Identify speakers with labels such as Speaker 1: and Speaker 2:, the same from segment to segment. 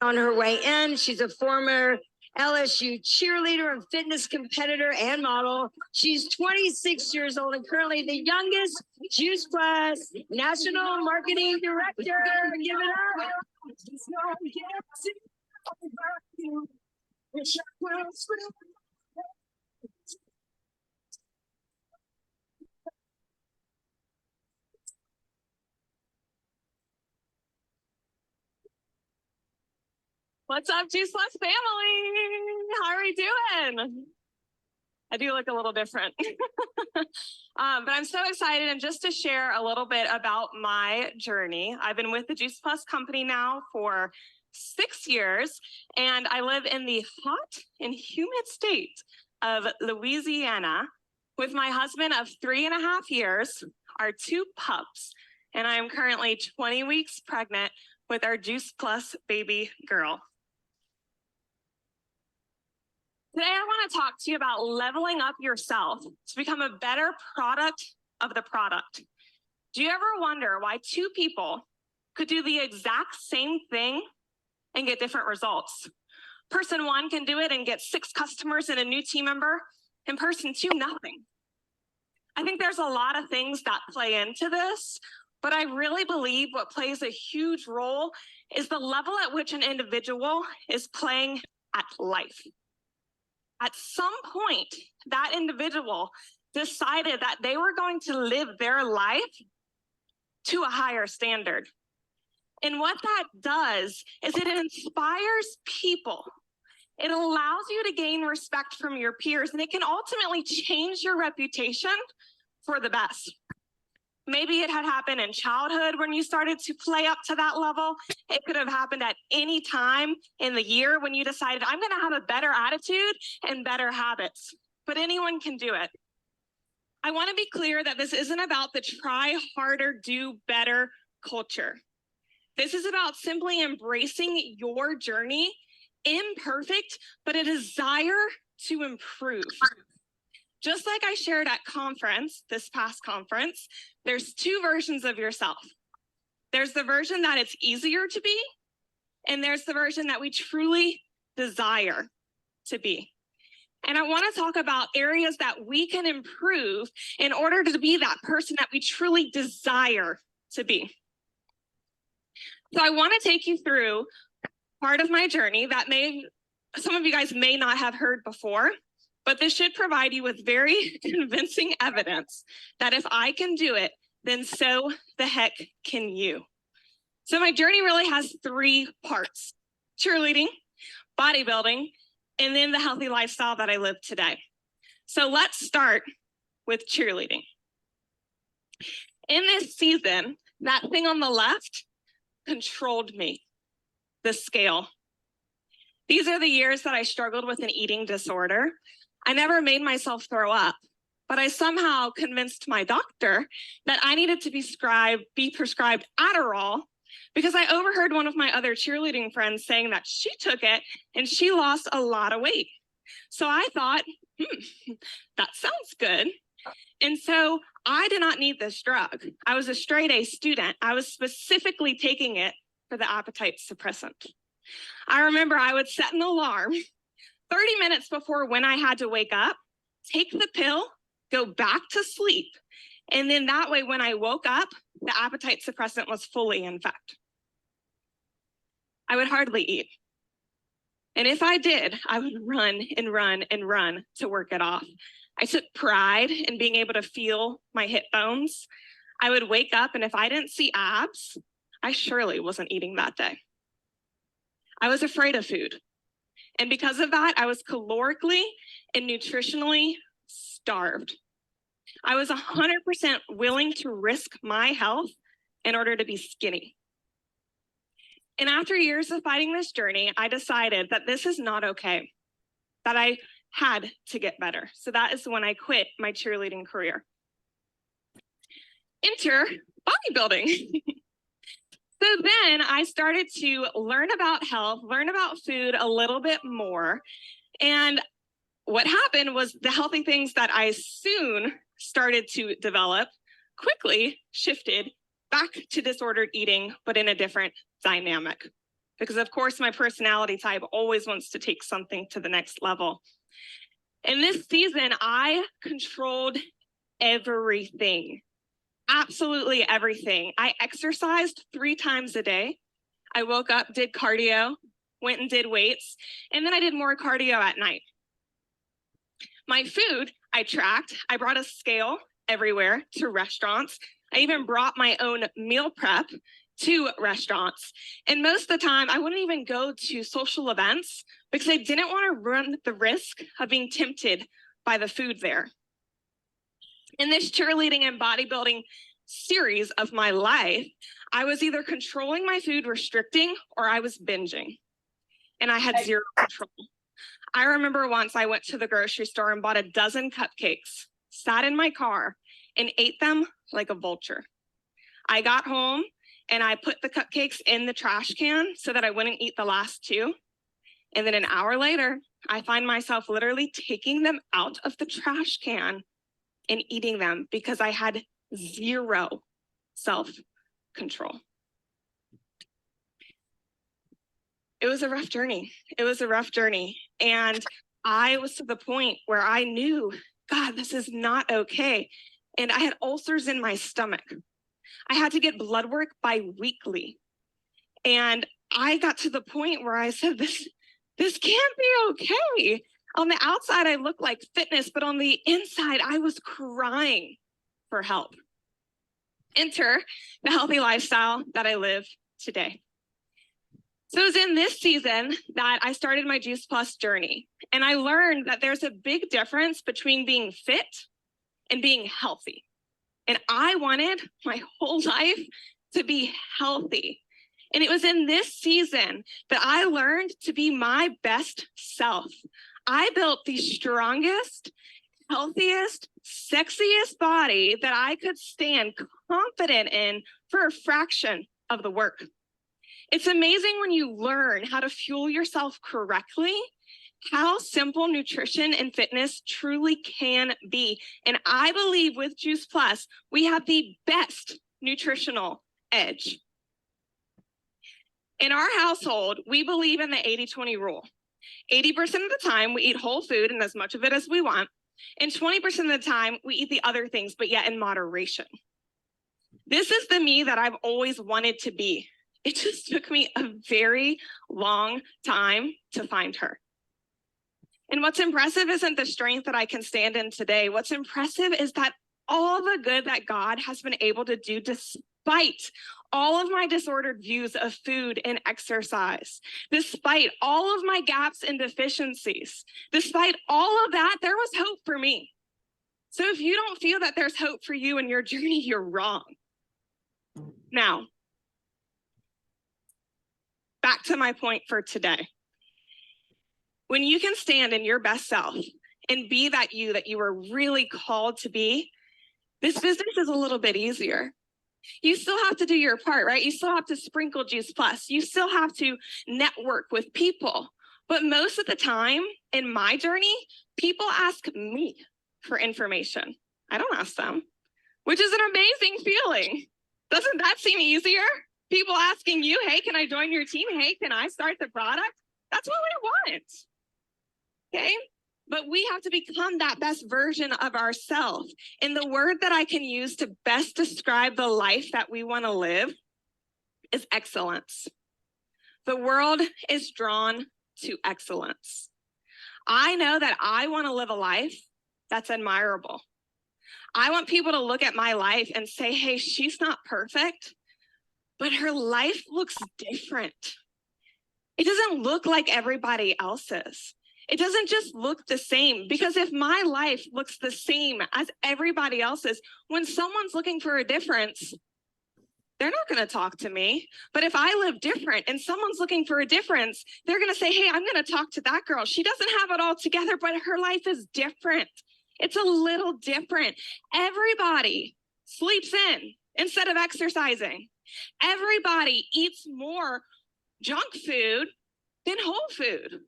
Speaker 1: on her way in. She's a former LSU cheerleader and fitness competitor and model. She's 26 years old and currently the youngest Juice Plus National Marketing Director. Give it up.
Speaker 2: What's up, Juice Plus family? How are we doing? I do look a little different. But I'm so excited, and just to share a little bit about my journey. I've been with the Juice Plus company now for 6 years, and I live in the hot and humid state of Louisiana with my husband of 3.5 years, our 2 pups, and I am currently 20 weeks pregnant with our Juice Plus baby girl. Today, I want to talk to you about leveling up yourself to become a better product of the product. Do you ever wonder why 2 people could do the exact same thing and get different results? Person 1 can do it and get 6 customers and a new team member, and person 2, nothing. I think there's a lot of things that play into this, but I really believe what plays a huge role is the level at which an individual is playing at life. At some point, that individual decided that they were going to live their life to a higher standard. And what that does is it inspires people. It allows you to gain respect from your peers, and it can ultimately change your reputation for the best. Maybe it had happened in childhood when you started to play up to that level. It could have happened at any time in the year when you decided, I'm going to have a better attitude and better habits. But anyone can do it. I want to be clear that this isn't about the try harder, do better culture. This is about simply embracing your journey, imperfect, but a desire to improve. Just like I shared at conference, this past conference, there's 2 versions of yourself. There's the version that it's easier to be, and there's the version that we truly desire to be. And I want to talk about areas that we can improve in order to be that person that we truly desire to be. So I want to take you through part of my journey that some of you guys may not have heard before, but this should provide you with very convincing evidence that if I can do it, then so the heck can you. So my journey really has 3 parts: cheerleading, bodybuilding, and then the healthy lifestyle that I live today. So let's start with cheerleading. In this season, that thing on the left controlled me, the scale. These are the years that I struggled with an eating disorder. I never made myself throw up, but I somehow convinced my doctor that I needed to be prescribed Adderall because I overheard one of my other cheerleading friends saying that she took it and she lost a lot of weight. So I thought, that sounds good. And so I did not need this drug. I was a straight A student. I was specifically taking it for the appetite suppressant. I remember I would set an alarm 30 minutes before when I had to wake up, take the pill, go back to sleep. And then that way, when I woke up, the appetite suppressant was fully in effect. I would hardly eat. And if I did, I would run and run and run to work it off. I took pride in being able to feel my hip bones. I would wake up, and if I didn't see abs, I surely wasn't eating that day. I was afraid of food. And because of that, I was calorically and nutritionally starved. I was 100% willing to risk my health in order to be skinny. And after years of fighting this journey, I decided that this is not okay, that I had to get better. So that is when I quit my cheerleading career. Enter bodybuilding. So then I started to learn about health, learn about food a little bit more. And what happened was the healthy things that I soon started to develop quickly shifted back to disordered eating, but in a different dynamic. because of course my personality type always wants to take something to the next level. In this season, I controlled everything, absolutely everything. I exercised 3 times a day. I woke up, did cardio, went and did weights, and then I did more cardio at night. My food, I tracked. I brought a scale everywhere to restaurants. I even brought my own meal prep to restaurants. And most of the time, I wouldn't even go to social events because I didn't want to run the risk of being tempted by the food there. In this cheerleading and bodybuilding series of my life, I was either controlling my food, restricting, or I was binging. And I had zero control. I remember once I went to the grocery store and bought a dozen cupcakes, sat in my car, and ate them like a vulture. I got home and I put the cupcakes in the trash can so that I wouldn't eat the last 2. And then an hour later, I find myself literally taking them out of the trash can and eating them because I had zero self-control. It was a rough journey. It was a rough journey. And I was to the point where I knew, God, this is not okay. And I had ulcers in my stomach. I had to get blood work bi-weekly. And I got to the point where I said, this can't be okay. On the outside, I looked like fitness, but on the inside, I was crying for help. Enter the healthy lifestyle that I live today. So it was in this season that I started my Juice Plus journey. And I learned that there's a big difference between being fit and being healthy. And I wanted my whole life to be healthy. And it was in this season that I learned to be my best self. I built the strongest, healthiest, sexiest body that I could stand confident in for a fraction of the work. It's amazing when you learn how to fuel yourself correctly, how simple nutrition and fitness truly can be. And I believe with Juice Plus, we have the best nutritional edge. In our household, we believe in the 80-20 rule. 80% of the time, we eat whole food and as much of it as we want. And 20% of the time, we eat the other things, but yet in moderation. This is the me that I've always wanted to be. It just took me a very long time to find her. And what's impressive isn't the strength that I can stand in today. What's impressive is that all the good that God has been able to do despite all of my disordered views of food and exercise, despite all of my gaps and deficiencies, despite all of that, there was hope for me. So if you don't feel that there's hope for you in your journey, you're wrong. Now, back to my point for today. When you can stand in your best self and be that you were really called to be, this business is a little bit easier. You still have to do your part, right? You still have to sprinkle Juice Plus. You still have to network with people. But most of the time in my journey, people ask me for information. I don't ask them, which is an amazing feeling. Doesn't that seem easier? People asking you, hey, can I join your team? Hey, can I start the product? That's what we want, okay? But we have to become that best version of ourselves. And the word that I can use to best describe the life that we want to live is excellence. The world is drawn to excellence. I know that I want to live a life that's admirable. I want people to look at my life and say, hey, she's not perfect, but her life looks different. It doesn't look like everybody else's. It doesn't just look the same, because if my life looks the same as everybody else's, when someone's looking for a difference, they're not going to talk to me. But if I live different and someone's looking for a difference, they're going to say, hey, I'm going to talk to that girl. She doesn't have it all together, but her life is different. It's a little different. Everybody sleeps in instead of exercising. Everybody eats more junk food than whole food.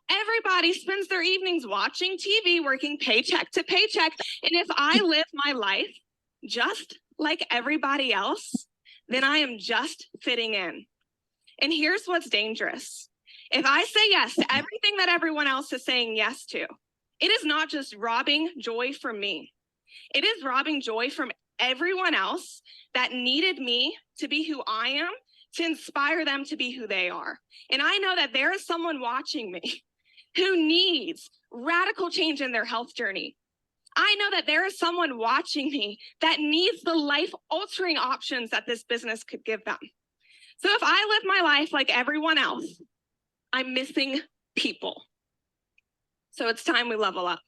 Speaker 2: Everybody spends their evenings watching TV, working paycheck to paycheck. And if I live my life just like everybody else, then I am just fitting in. And here's what's dangerous. If I say yes to everything that everyone else is saying yes to, it is not just robbing joy from me. It is robbing joy from everyone else that needed me to be who I am, to inspire them to be who they are. And I know that there is someone watching me who needs radical change in their health journey. I know that there is someone watching me that needs the life-altering options that this business could give them. So if I live my life like everyone else, I'm missing people. So it's time we level up.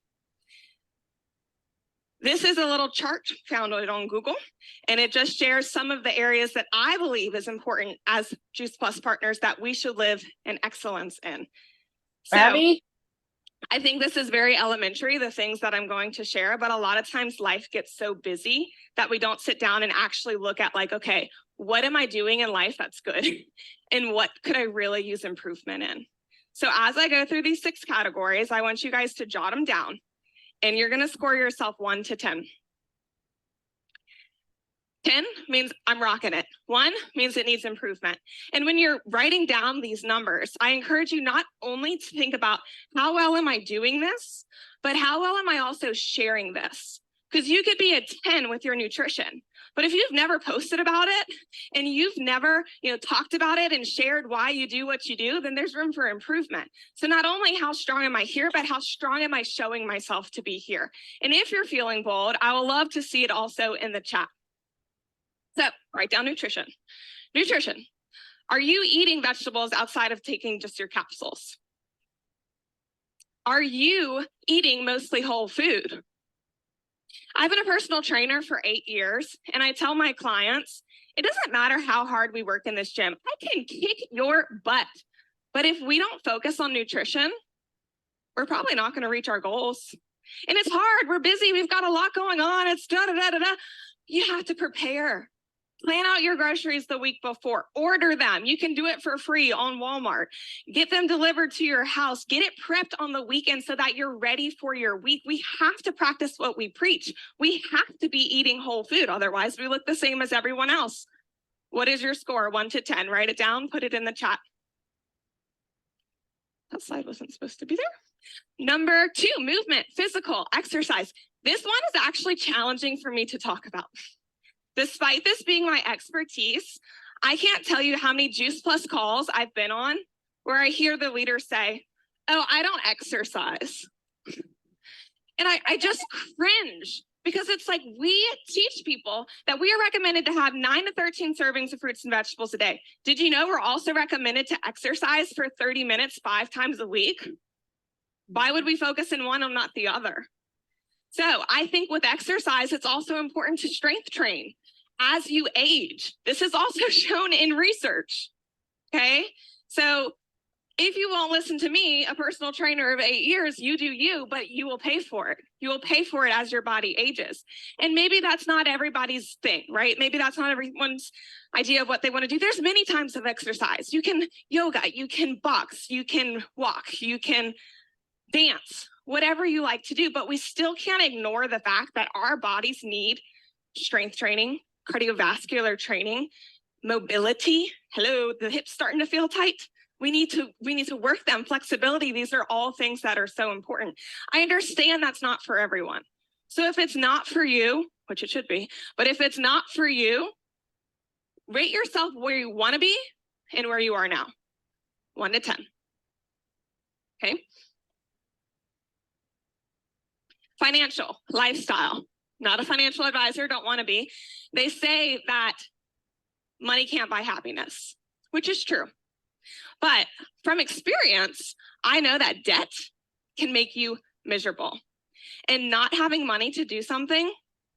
Speaker 2: This is a little chart found on Google, and it just shares some of the areas that I believe is important as Juice Plus partners that we should live in excellence in. So,
Speaker 1: Abby?
Speaker 2: I think this is very elementary, the things that I'm going to share, but a lot of times life gets so busy that we don't sit down and actually look at like, okay, what am I doing in life that's good? And what could I really use improvement in? So as I go through these 6 categories, I want you guys to jot them down, and you're gonna score yourself 1 to 10. 10 means I'm rocking it. 1 means it needs improvement. And when you're writing down these numbers, I encourage you not only to think about how well am I doing this, but how well am I also sharing this? Because you could be a 10 with your nutrition, but if you've never posted about it and you've never, talked about it and shared why you do what you do, then there's room for improvement. So not only how strong am I here, but how strong am I showing myself to be here? And if you're feeling bold, I will love to see it also in the chat. So write down nutrition. Nutrition. Are you eating vegetables outside of taking just your capsules? Are you eating mostly whole food? I've been a personal trainer for 8 years, and I tell my clients, it doesn't matter how hard we work in this gym. I can kick your butt. But if we don't focus on nutrition, we're probably not going to reach our goals. And it's hard. We're busy. We've got a lot going on. It's da-da-da-da-da. You have to prepare. Plan out your groceries the week before. Order them. You can do it for free on Walmart. Get them delivered to your house. Get it prepped on the weekend so that you're ready for your week. We have to practice what we preach. We have to be eating whole food. Otherwise, we look the same as everyone else. What is your score? 1 to 10. Write it down. Put it in the chat. That slide wasn't supposed to be there. Number 2, movement, physical, exercise. This one is actually challenging for me to talk about. Despite this being my expertise, I can't tell you how many Juice Plus calls I've been on where I hear the leader say, oh, I don't exercise. And I just cringe because it's like we teach people that we are recommended to have 9 to 13 servings of fruits and vegetables a day. Did you know we're also recommended to exercise for 30 minutes 5 times a week? Why would we focus in one and not the other? So I think with exercise, it's also important to strength train as you age. This is also shown in research, okay? So if you won't listen to me, a personal trainer of 8 years, you do you, but you will pay for it. You will pay for it as your body ages. And maybe that's not everybody's thing, right? Maybe that's not everyone's idea of what they want to do. There's many types of exercise. You can yoga, you can box, you can walk, you can dance, whatever you like to do, but we still can't ignore the fact that our bodies need strength training, cardiovascular training, mobility. Hello, the hips starting to feel tight. We need to work them, flexibility. These are all things that are so important. I understand that's not for everyone. So if it's not for you, which it should be, but if it's not for you, rate yourself where you want to be and where you are now. 1 to 10. Okay. Financial, lifestyle, not a financial advisor, don't want to be. They say that money can't buy happiness, which is true. But from experience, I know that debt can make you miserable. And not having money to do something,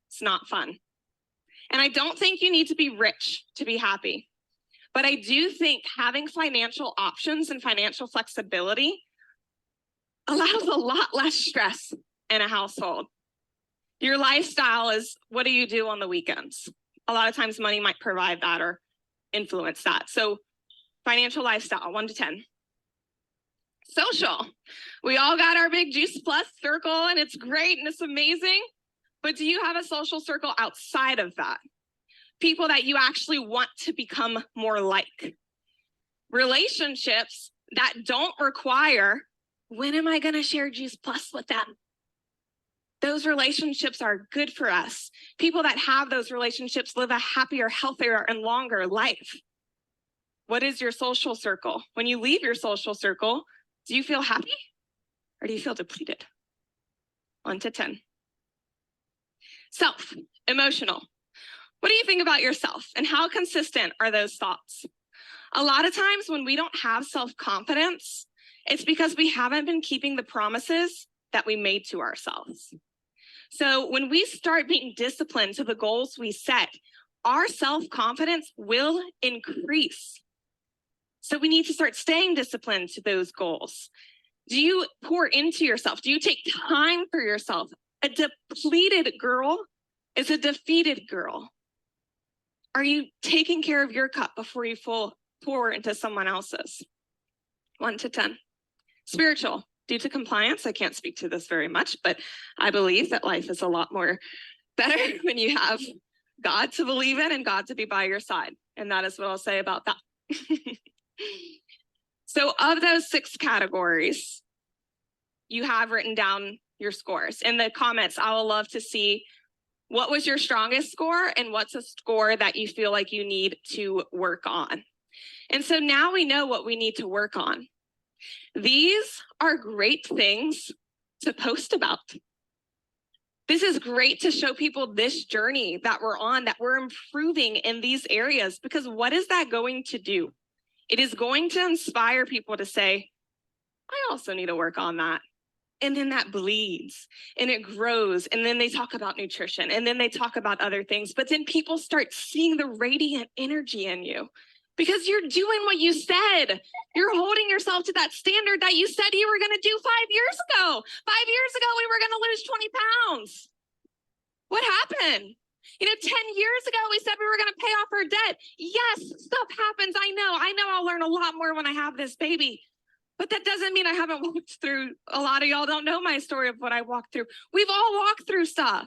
Speaker 2: it's not fun. And I don't think you need to be rich to be happy. But I do think having financial options and financial flexibility allows a lot less stress in a household. Your lifestyle is, what do you do on the weekends? A lot of times money might provide that or influence that. So financial lifestyle, 1 to 10. Social. We all got our big Juice Plus circle and it's great and it's amazing. But do you have a social circle outside of that? People that you actually want to become more like. Relationships that don't require, when am I going to share Juice Plus with them? Those relationships are good for us. People that have those relationships live a happier, healthier, and longer life. What is your social circle? When you leave your social circle, do you feel happy or do you feel depleted? 1 to 10. Self, emotional. What do you think about yourself and how consistent are those thoughts? A lot of times when we don't have self-confidence, it's because we haven't been keeping the promises that we made to ourselves. So when we start being disciplined to the goals we set, our self-confidence will increase. So we need to start staying disciplined to those goals. Do you pour into yourself? Do you take time for yourself? A depleted girl is a defeated girl. Are you taking care of your cup before you pour into someone else's? 1 to 10. Spiritual. Due to compliance, I can't speak to this very much, but I believe that life is a lot more better when you have God to believe in and God to be by your side. And that is what I'll say about that. So of those 6 categories, you have written down your scores. In the comments, I will love to see what was your strongest score and what's a score that you feel like you need to work on. And so now we know what we need to work on. These are great things to post about. This is great to show people this journey that we're on, that we're improving in these areas, because what is that going to do? It is going to inspire people to say, I also need to work on that. And then that bleeds and it grows. And then they talk about nutrition and then they talk about other things. But then people start seeing the radiant energy in you because you're doing what you said. You're holding yourself to that standard that you said you were going to do 5 years ago. 5 years ago, we were going to lose 20 pounds. What happened? 10 years ago, we said we were going to pay off our debt. Yes, stuff happens. I know I'll learn a lot more when I have this baby. But that doesn't mean I haven't walked through. A lot of y'all don't know my story of what I walked through. We've all walked through stuff.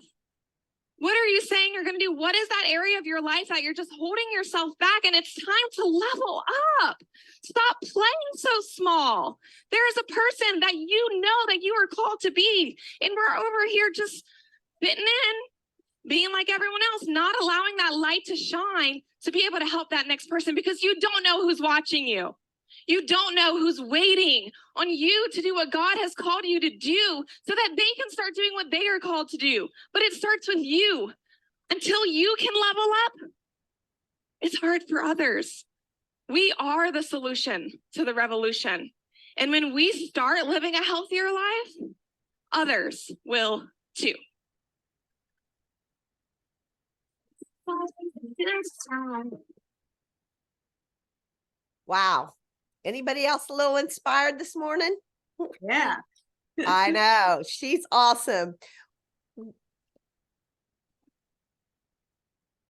Speaker 2: What are you saying you're going to do? What is that area of your life that you're just holding yourself back? And it's time to level up. Stop playing so small. There is a person that you know that you are called to be. And we're over here just fitting in, being like everyone else, not allowing that light to shine to be able to help that next person because you don't know who's watching you. You don't know who's waiting on you to do what God has called you to do so that they can start doing what they are called to do. But it starts with you. Until you can level up, it's hard for others. We are the solution to the revolution. And when we start living a healthier life, others will too.
Speaker 3: Wow. Anybody else a little inspired this morning?
Speaker 1: Yeah.
Speaker 3: I know. She's awesome.